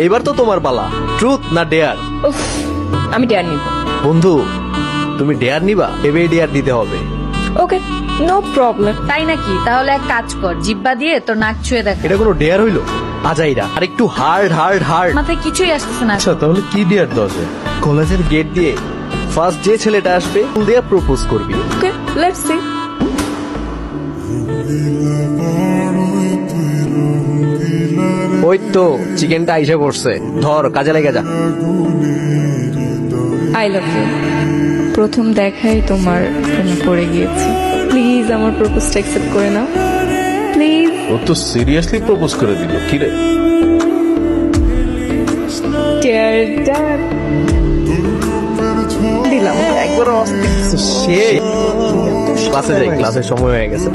এইবার তো তোমার পালা, ট্রুথ না ডেয়ার? উফ, আমি ডেয়ার নিব। বন্ধু, তুমি ডেয়ার নিবা? এবেই ডেয়ার দিতে হবে। ওকে, নো প্রবলেম। তাই নাকি? তাহলে এক কাজ কর, জিব্বা দিয়ে তোর নাক ছুঁয়ে দেখ। এটা কোনো ডেয়ার হইলো? আজাইরা, আর একটু হার্ড হার্ড হার্ড। মাথায় কিছুই আসতেছে না। আচ্ছা তাহলে কি ডিয়ার দরজা? কলেজের গেট দিয়ে ফার্স্ট যে ছেলেটা আসবে ফুল দিয়ে প্রপোজ করবি। Okay, let's see. ওই তো চিকেনটা আইসা পড়ছে, ধর কাজে লেগে যা। I love you. প্রথম দেখাই তোমার প্রেমে পড়ে গিয়েছি। প্লিজ আমার প্রপোজটা অ্যাকসেপ্ট করে নাও, প্লিজ। ও তো সিরিয়াসলি প্রপোজ করে দিল, কি রে? দিলাম একবার। সে ক্লাসে যাই, ক্লাসের সময় হয়ে গেছে।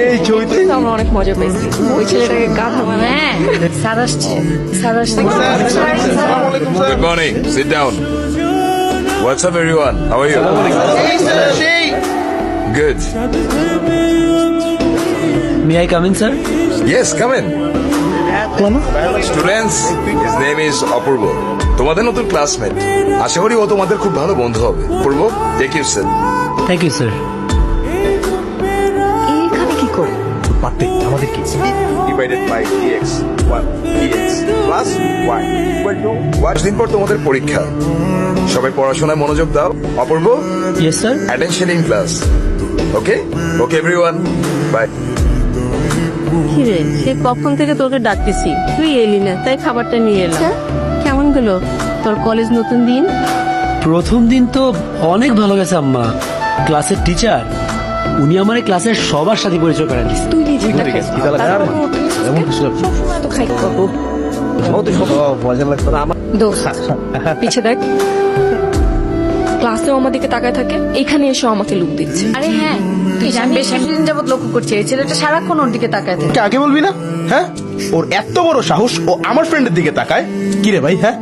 এই ছবিতে আমরা অনেক মজা পেয়েছি। ওই ছেলেটাকে গাধা বানায়। হ্যাঁ, স্যার আসছে, স্যার আসছে। Good morning. Sit down. What's up, everyone? How are you? Good. May I come in, sir? Yes, come in. Students, his name is Apurva. তোমাদের নতুন ক্লাসমেট। আশা করি ও তোমাদের খুব ভালো বন্ধু হবে। Apurba, take you set. Thank you, sir. এখানে কি করে? পাতে আমাদের কি? Divided by dx 1 dx plus y equal to 5 দিন পর তোমাদের পরীক্ষা। সবাই পড়াশোনায় মনোযোগ দাও। অপূর্ব, Yes, sir. attention in class. Okay? Okay, everyone. Bye. কিরে, সে কখন থেকে তোকে ডাকতেছি, তুই এলি না, তাই খাবারটা নিয়ে এলাম। কেমন গেল তোর কলেজ নতুন দিন? প্রথম দিন তো অনেক ভালো গেছে আম্মা। ক্লাসের টিচার উনি আমার এই ক্লাসের সবার সাথে পরিচয় করে দিচ্ছে। তুই নিজে দেখ। তো খাই করবো। দোস্ত, পিছে দেখ। ক্লাসেও আমার দিকে তাকায় থাকে, এখানে এসে আমাকে লুক দিচ্ছে। আরে হ্যাঁ, তুই আমি বেশ কিছুদিন যাবত লক্ষ্য করছি, এই ছেলেটা সারাক্ষণ ওর দিকে তাকায় থাকে। আগে বলবি না? হ্যাঁ, ওর এত বড় সাহস, ও আমার ফ্রেন্ডের দিকে তাকায়। কি রে ভাই, হ্যাঁ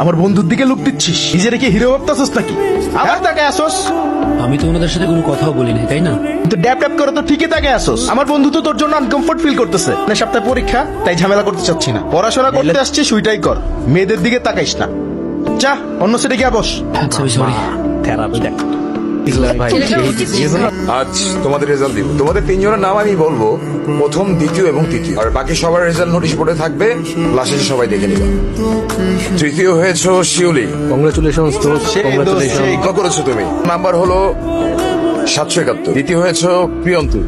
আমার বন্ধুর দিকে লুক দিচ্ছিস? নিজের কি হিরো ভাবতাছস নাকি? আবার তাকায় আসোস? আমি তো ওনাদের সাথে কোনো কথাও বলি নাই, তাই না? কিন্তু ড্যাপ ড্যাপ করে তো ঠিকই তাকায় আসোস। আমার বন্ধু তো তোর জন্য আনকমফোর্ট ফিল করতেছে। মানে সপ্তাহে পরীক্ষা, তাই ঝামেলা করতে চাচ্ছি না। পড়াশোনা করতে আসছিস, ওইটাই কর, মেয়েদের দিকে তাকাইস না। যা অন্য সেটে গিয়ে বস। আচ্ছা, সরি। থেরাপি দেখ। আজ তোমাদের রেজাল্ট দিব। তোমাদের তিনজনের নাম আমি বলবো, প্রথম, দ্বিতীয় এবং তৃতীয়। আর বাকি সবার রেজাল্ট নোটিশ বোর্ডে থাকবে, ক্লাসে সবাই দেখে নিবা। তৃতীয় হয়েছে শিউলি। কংগ্রেচুলেশনস দোস্ত, কংগ্রেচুলেশন। ভালো করেছো তুমি। নাম্বার হলো 771। দ্বিতীয় হয়েছে প্রিয়ন্তু।